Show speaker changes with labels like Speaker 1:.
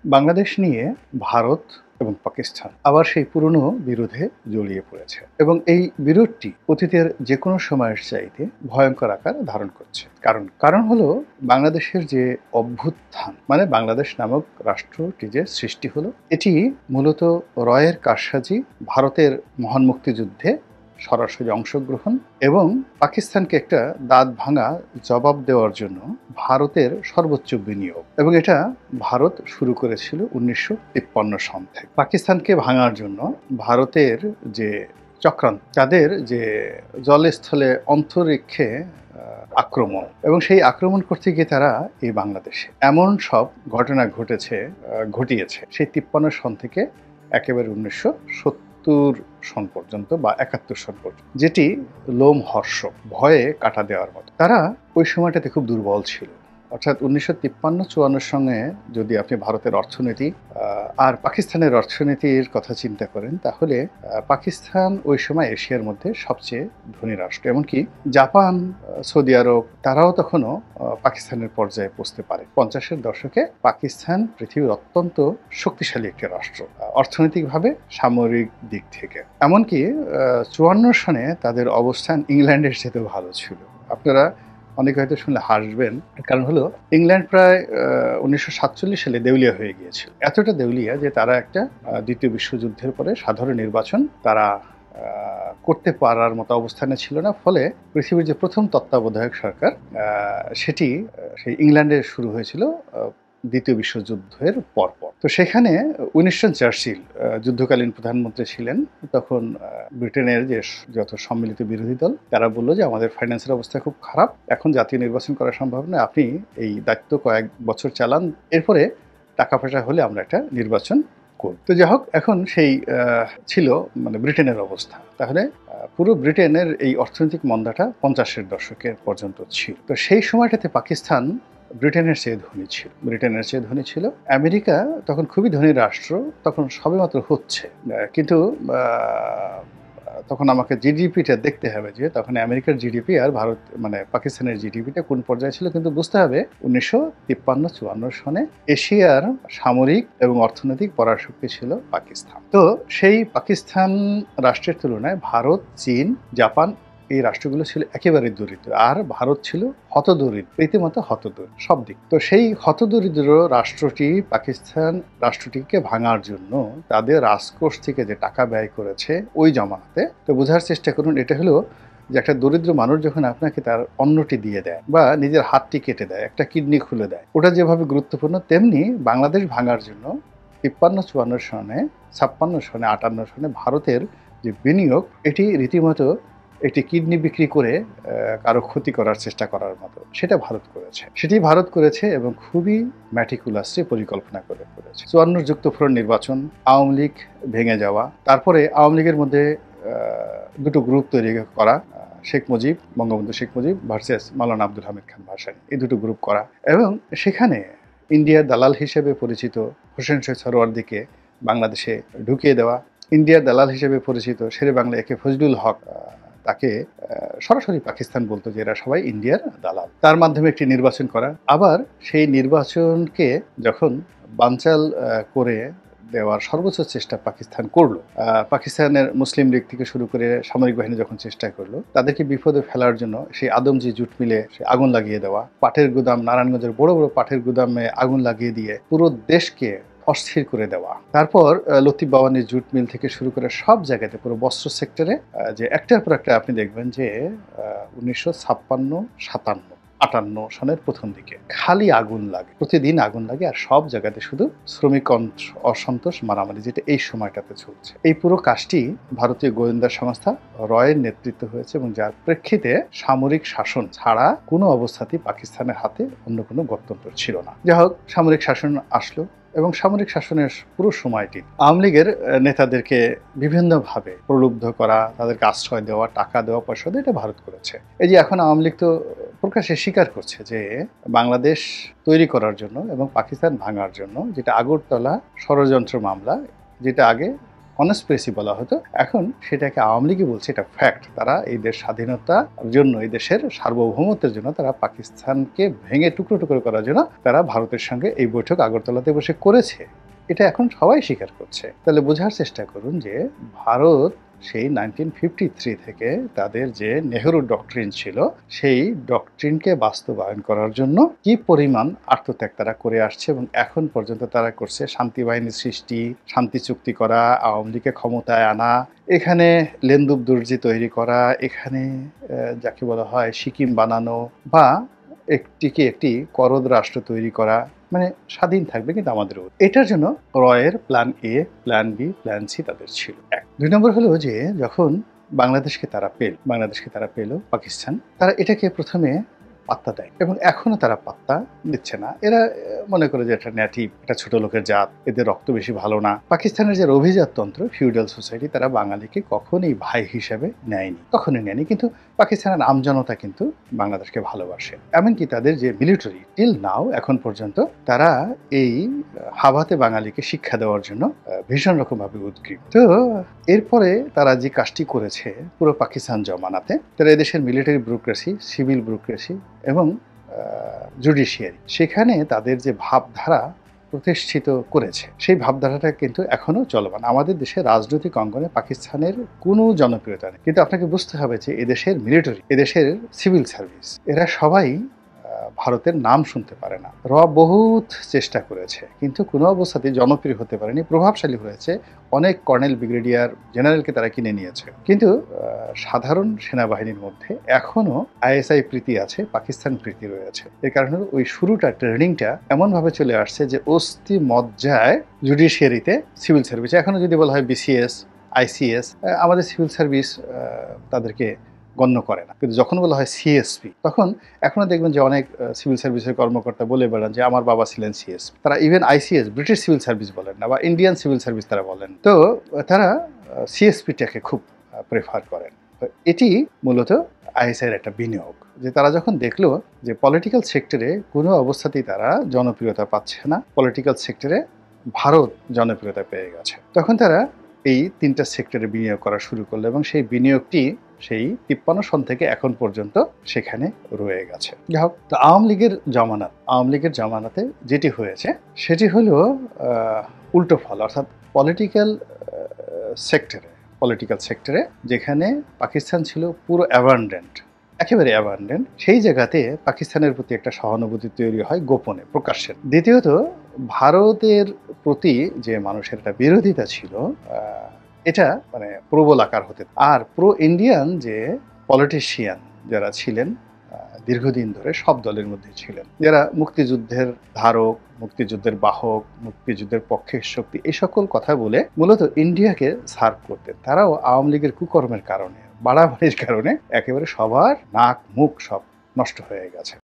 Speaker 1: বাংলাদেশ নিয়ে ভারত এবং পাকিস্তান আবার সেই পুরনো বিরোধে জড়িয়ে পড়েছে এবং এই বিরোধটি অতীতের যে কোনো সময়ের চাইতে ভয়ঙ্কর আকার ধারণ করছে। কারণ হলো বাংলাদেশের যে অভ্যুত্থান, মানে বাংলাদেশ নামক রাষ্ট্রটি যে সৃষ্টি হলো, এটি মূলত রয়ের কারসাজি, ভারতের মহান মুক্তিযুদ্ধে সরাসরি অংশগ্রহণ এবং পাকিস্তানকে একটা দাঁত ভাঙা জবাব দেওয়ার জন্য ভারতের সর্বোচ্চ বিনিয়োগ, এবং এটা ভারত শুরু করেছিল 1953 সন থেকে। পাকিস্তানকে ভাঙার জন্য ভারতের যে চক্রান্ত, তাদের যে জলস্থলে অন্তরিক্ষে আক্রমণ, এবং সেই আক্রমণ করতে গিয়ে তারা এই বাংলাদেশে এমন সব ঘটনা ঘটিয়েছে সেই 53 সন থেকে একেবারে 1970 সন পর্যন্ত বা 71 সন পর্যন্ত, যেটি লোমহর্ষক, ভয়ে কাটা দেওয়ার মতো। তারা ওই সময়টাতে খুব দুর্বল ছিল। অর্থাৎ 1953-54 সঙ্গে যদি আপনি ভারতের অর্থনীতি আর পাকিস্তানের অর্থনীতির কথা চিন্তা করেন, তাহলে পাকিস্তান ওই সময় এশিয়ার মধ্যে সবচেয়ে ধনী রাষ্ট্র। এমনকি জাপান, সৌদি আরব, তারাও তখনও পাকিস্তানের পর্যায়ে পৌঁছতে পারে। 50-এর দশকে পাকিস্তান পৃথিবীর অত্যন্ত শক্তিশালী একটি রাষ্ট্র, অর্থনৈতিকভাবে, সামরিক দিক থেকে। এমনকি 54 সনে তাদের অবস্থান ইংল্যান্ডের চেয়েও ভালো ছিল। আপনারা অনেকে হয়তো শুনলে হাসবেন, কারণ হলো ইংল্যান্ড প্রায় 1947 সালে দেউলিয়া হয়ে গিয়েছিল। এতটা দেউলিয়া যে তারা একটা দ্বিতীয় বিশ্বযুদ্ধের পরে সাধারণ নির্বাচন তারা করতে পারার মতো অবস্থানে ছিল না। ফলে পৃথিবীর যে প্রথম তত্ত্বাবধায়ক সরকার, সেটি সেই ইংল্যান্ডে শুরু হয়েছিল দ্বিতীয় বিশ্বযুদ্ধের পরপর। তো সেখানে উইনস্টন চার্চিল যুদ্ধকালীন প্রধানমন্ত্রী ছিলেন। তখন ব্রিটেনের যে যত সম্মিলিত বিরোধী দল, তারা বললো যে আমাদের ফাইন্যান্সের অবস্থা খুব খারাপ, এখন জাতীয় নির্বাচন করা সম্ভব নয়, আপনি এই দায়িত্ব কয়েক বছর চালান, এরপরে টাকা পয়সা হলে আমরা একটা নির্বাচন করব। তো যাই হোক, এখন সেই ছিল মানে ব্রিটেনের অবস্থা। তাহলে পুরো ব্রিটেনের এই অর্থনৈতিক মন্দাটা 50-এর দশকের পর্যন্ত ছিল। তো সেই সময়টাতে পাকিস্তান ব্রিটেনের চেয়ে ধনী ছিল। আমেরিকা তখন খুবই ধনী রাষ্ট্র, তখন সবেমাত্র হচ্ছে, কিন্তু তখন আমাকে জিডিপিটা দেখতে হবে যে তখন আমেরিকার জিডিপি আর ভারত মানে পাকিস্তানের জিডিপিটা কোন পর্যায়ে ছিল। কিন্তু বুঝতে হবে 1953-54 সনে এশিয়ার সামরিক এবং অর্থনৈতিক পরাশক্তি ছিল পাকিস্তান। তো সেই পাকিস্তান রাষ্ট্রের তুলনায় ভারত, চীন, জাপান, এই রাষ্ট্রগুলো ছিল একেবারে দরিদ্র, আর ভারত ছিল হতদরিদ্র, রীতিমতো হতদরিদ্র সব দিক। তো সেই হতদরিদ্র রাষ্ট্রটি, পাকিস্তান রাষ্ট্রটিকে ভাঙার জন্য তাদের রাজকোষ থেকে যে টাকা ব্যয় করেছে ওই জমানাতে, তো বোঝার চেষ্টা করুন, এটা হলো যে একটা দরিদ্র মানুষ যখন আপনাকে তার অন্নটি দিয়ে দেয় বা নিজের হাতটি কেটে দেয়, একটা কিডনি খুলে দেয়, ওটা যেভাবে গুরুত্বপূর্ণ, তেমনি বাংলাদেশ ভাঙার জন্য 53-54 সনে, 56 সনে, 58 সনে ভারতের যে বিনিয়োগ, এটি রীতিমতো একটি কিডনি বিক্রি করে কারো ক্ষতি করার চেষ্টা করার মতো, সেটা ভারত করেছে এবং খুবই ম্যাটিকুলাসলি পরিকল্পনা করে করেছে। 54 যুক্তফ্রন্ট নির্বাচন, আওয়ামী লীগ ভেঙে যাওয়া, তারপরে আওয়ামী লীগের মধ্যে দুটো গ্রুপ তৈরি করা, বঙ্গবন্ধু শেখ মুজিব ভার্সেস মাওলানা আব্দুল হামিদ খান ভাসানী, এই দুটো গ্রুপ করা, এবং সেখানে ইন্ডিয়ার দালাল হিসেবে পরিচিত হোসেন শহীদ সরওয়ার্দীকে বাংলাদেশে ঢুকিয়ে দেওয়া, ইন্ডিয়ার দালাল হিসেবে পরিচিত শেরে বাংলা একে ফজলুল হক, তাকে সরাসরি পাকিস্তান বলতো যে এরা সবাই ইন্ডিয়ার দালাল, তার মাধ্যমে একটি নির্বাচন করা। আবার সেই নির্বাচনকে যখন বানচাল করে দেওয়ার সর্বোচ্চ চেষ্টা পাকিস্তান করলো, পাকিস্তানের মুসলিম লীগ থেকে শুরু করে সামরিক বাহিনী যখন চেষ্টা করলো তাদেরকে বিপদে ফেলার জন্য, সেই আদমজি জুট মিলে আগুন লাগিয়ে দেওয়া, পাটের গুদাম, নারায়ণগঞ্জের বড় বড় পাটের গুদামে আগুন লাগিয়ে দিয়ে পুরো দেশকে অস্থির করে দেওয়া, তারপর লতিফ বাওয়ানির জুট মিল থেকে শুরু করে সব জায়গাতে পুরো বস্ত্র সেক্টরে যে একটার পর একটা আপনি দেখবেন যে 1956, 57, 58 সনের প্রথম দিকে খালি আগুন লাগে, প্রতিদিন আগুন লাগে, আর সব জায়গাতে শুধু শ্রমিক অসন্তোষ, মারামারি, যেটা এই সময়টাতে চলছে। এই পুরো কাজটি ভারতীয় গোয়েন্দা সংস্থা রয়ের নেতৃত্ব হয়েছে, এবং যার প্রেক্ষিতে সামরিক শাসন ছাড়া কোনো অবস্থাতেই পাকিস্তানের হাতে অন্য কোনো গত্যন্তর ছিল না। যাই হোক, সামরিক শাসন আসলো, এবং সামরিক শাসনের পুরো সময়টি আওয়ামী লীগের নেতাদেরকে বিভিন্নভাবে প্রলুব্ধ করা, তাদেরকে আশ্রয় দেওয়া, টাকা দেওয়া, পয়সা দেওয়া, এটা ভারত করেছে। এই যে এখন আওয়ামী লীগ তো প্রকাশ্যে স্বীকার করছে যে বাংলাদেশ তৈরি করার জন্য এবং পাকিস্তান ভাঙার জন্য, যেটা আগরতলা ষড়যন্ত্র মামলা, যেটা আগে কনস্পিরেসি বলা হতো, এখন সেটাকে আওয়ামী লীগই বলছে এটা ফ্যাক্ট। তারা এই দেশ স্বাধীনতার জন্য, এই দেশের সার্বভৌমত্বের জন্য তারা পাকিস্তানকে ভেঙে টুকরো টুকরো করার জন্য তারা ভারতের সঙ্গে এই বৈঠক আগরতলাতে বসে করেছে। এটা এখন সবাই স্বীকার করছে। তাহলে বোঝার চেষ্টা করুন যে ভারত সেই 1953 থেকে তাদের যে নেহেরু ডক্ট্রিন ছিল, সেই ডক্ট্রিনকে বাস্তবায়ন করার জন্য কি পরিমাণ আত্মত্যাগ তারা করে আসছে এবং এখন পর্যন্ত তারা করছে। শান্তি বাহিনী সৃষ্টি, শান্তি চুক্তি করা, আওয়ামী লীগকে ক্ষমতায় আনা, এখানে লেন্দুব দর্জি তৈরি করা, এখানে যাকে বলা হয় সিকিম বানানো, বা একটি করদ রাষ্ট্র তৈরি করা, মানে স্বাধীন থাকবে কিন্তু আমাদের। এটার জন্য রয়ের plan A, plan B, plan C তাদের ছিল। এক। 2 নম্বর হলো যে যখন বাংলাদেশকে তারা পেল পাকিস্তান, তারা এটাকে প্রথমে পাত্তা দেয় এবং এখনো তারা পাত্তা দিচ্ছে না। এরা মনে করে যে এটা নেটিভ, এটা ছোট লোকের জাত, এদের রক্ত বেশি ভালো না। পাকিস্তানের যে অভিজাততন্ত্র, ফিউডাল সোসাইটি, তারা বাঙালিকে কখনোই ভাই হিসেবে নেয়নি। কিন্তু পাকিস্তানের আমজনতা কিন্তু বাংলাদেশকে ভালোবাসে। এমনকি তাদের যে মিলিটারি টিল নাও, এখন পর্যন্ত তারা এই হাভাতে বাঙালিকে শিক্ষা দেওয়ার জন্য ভীষণ রকমভাবে উদ্গ্রীব। তো এরপরে তারা যে কাজটি করেছে পুরো পাকিস্তান জমানাতে, তারা এদেশের মিলিটারি ব্যুরোক্রেসি, সিভিল ব্যুরোক্রেসি এবং জুডিশিয়ারি, সেখানে তাদের যে ভাবধারা প্রতিষ্ঠিত করেছে, সেই ভাবধারাটা কিন্তু এখনো চলমান। আমাদের দেশের রাজনৈতিক অঙ্গনে পাকিস্তানের কোনো জনপ্রিয়তা নেই, কিন্তু আপনাকে বুঝতে হবে যে এদেশের মিলিটারি, এদেশের সিভিল সার্ভিস, এরা সবাই ভারতের নাম শুনতে পারে না। বহুত চেষ্টা করেছে কিন্তু কোনো অবস্থাতেই জনপ্রিয় হতে পারেনি। প্রভাবশালী হয়েছে, অনেক কর্নেল, ব্রিগেডিয়ার, জেনারেলকে তারা কিনে নিয়েছে, কিন্তু সাধারণ সেনাবাহিনীর মধ্যে এখনো আইএসআই প্রীতি আছে, পাকিস্তান প্রীতি রয়েছে। এর কারণে ওই শুরুটা, ট্রেনিংটা এমনভাবে চলে আসছে যে অস্থি মজ্জায় জুডিশিয়ারিতে, সিভিল সার্ভিসে এখনো যদি বলা হয় বিসিএস, আইসিএস, আমাদের সিভিল সার্ভিস তাদেরকে গণ্য করে না। কিন্তু যখন বলা হয় সিএসপি, তখন এখনো দেখবেন যে অনেক সিভিল সার্ভিসের কর্মকর্তা বলে বেড়ান যে আমার বাবা ছিলেন সিএসপি। তারা even ICS, British civil service বলেন না, বা ইন্ডিয়ান সিভিল সার্ভিস তারা বলেন। তো তারা সিএসপিটাকে খুব প্রেফার করেন। তো এটি মূলত আইএসআইয়ের একটা বিনিয়োগ, যে তারা যখন দেখলো যে পলিটিক্যাল সেক্টরে কোনো অবস্থাতেই তারা জনপ্রিয়তা পাচ্ছে না, পলিটিক্যাল সেক্টরে ভারত জনপ্রিয়তা পেয়ে গেছে, তখন তারা এই 3টা সেক্টরে বিনিয়োগ করা শুরু করলো এবং সেই বিনিয়োগটি সেই 53 সন থেকে এখন পর্যন্ত সেখানে রয়ে গেছে। যাই হোক, তো আওয়ামী লীগের জামানাতে যেটি হয়েছে সেটি হলো উল্টো ফল, অর্থাৎ পলিটিক্যাল সেক্টরে যেখানে পাকিস্তান ছিল পুরো একেবারে অ্যাবান্ডেন্ট, সেই জায়গাতে পাকিস্তানের প্রতি একটা সহানুভূতি তৈরি হয় গোপনে, প্রকাশ্যে। দ্বিতীয়ত, ভারতের প্রতি যে মানুষের একটা বিরোধিতা ছিল, এটা মানে প্রবল আকার হতে, আর প্রো ইন্ডিয়ান যে পলিটিশিয়ান যারা ছিলেন দীর্ঘদিন ধরে সব দলের মধ্যে ছিলেন, যারা মুক্তিযুদ্ধের ধারক, মুক্তিযুদ্ধের বাহক, মুক্তিযুদ্ধের পক্ষের শক্তি, এই সকল কথা বলে মূলত ইন্ডিয়াকে সার্ভ করতেন, তারাও আওয়ামী লীগের কুকর্মের কারণে, বাড়াবাড়ির কারণে একেবারে সবার নাক মুখ সব নষ্ট হয়ে গেছে।